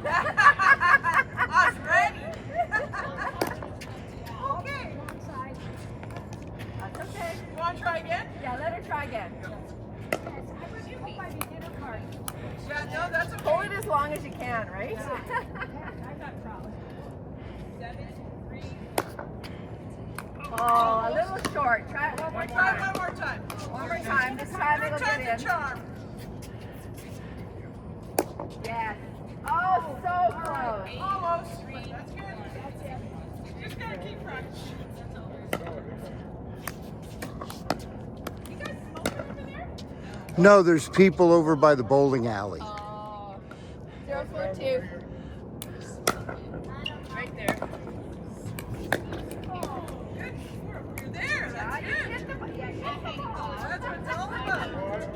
I was ready. Okay. That's okay. You want to try again? Yeah, let her try again. Yeah, no, that's okay. Hold it as long as you can, right? Oh, a little short. Try it one more Try time. one more time. One more time. This time Third it'll time's get a in. charm. Yes. Oh, so close. Almost. But that's good. Just gotta keep practicing. You guys smoking over there? No, there's people over by the bowling alley. Oh. 042.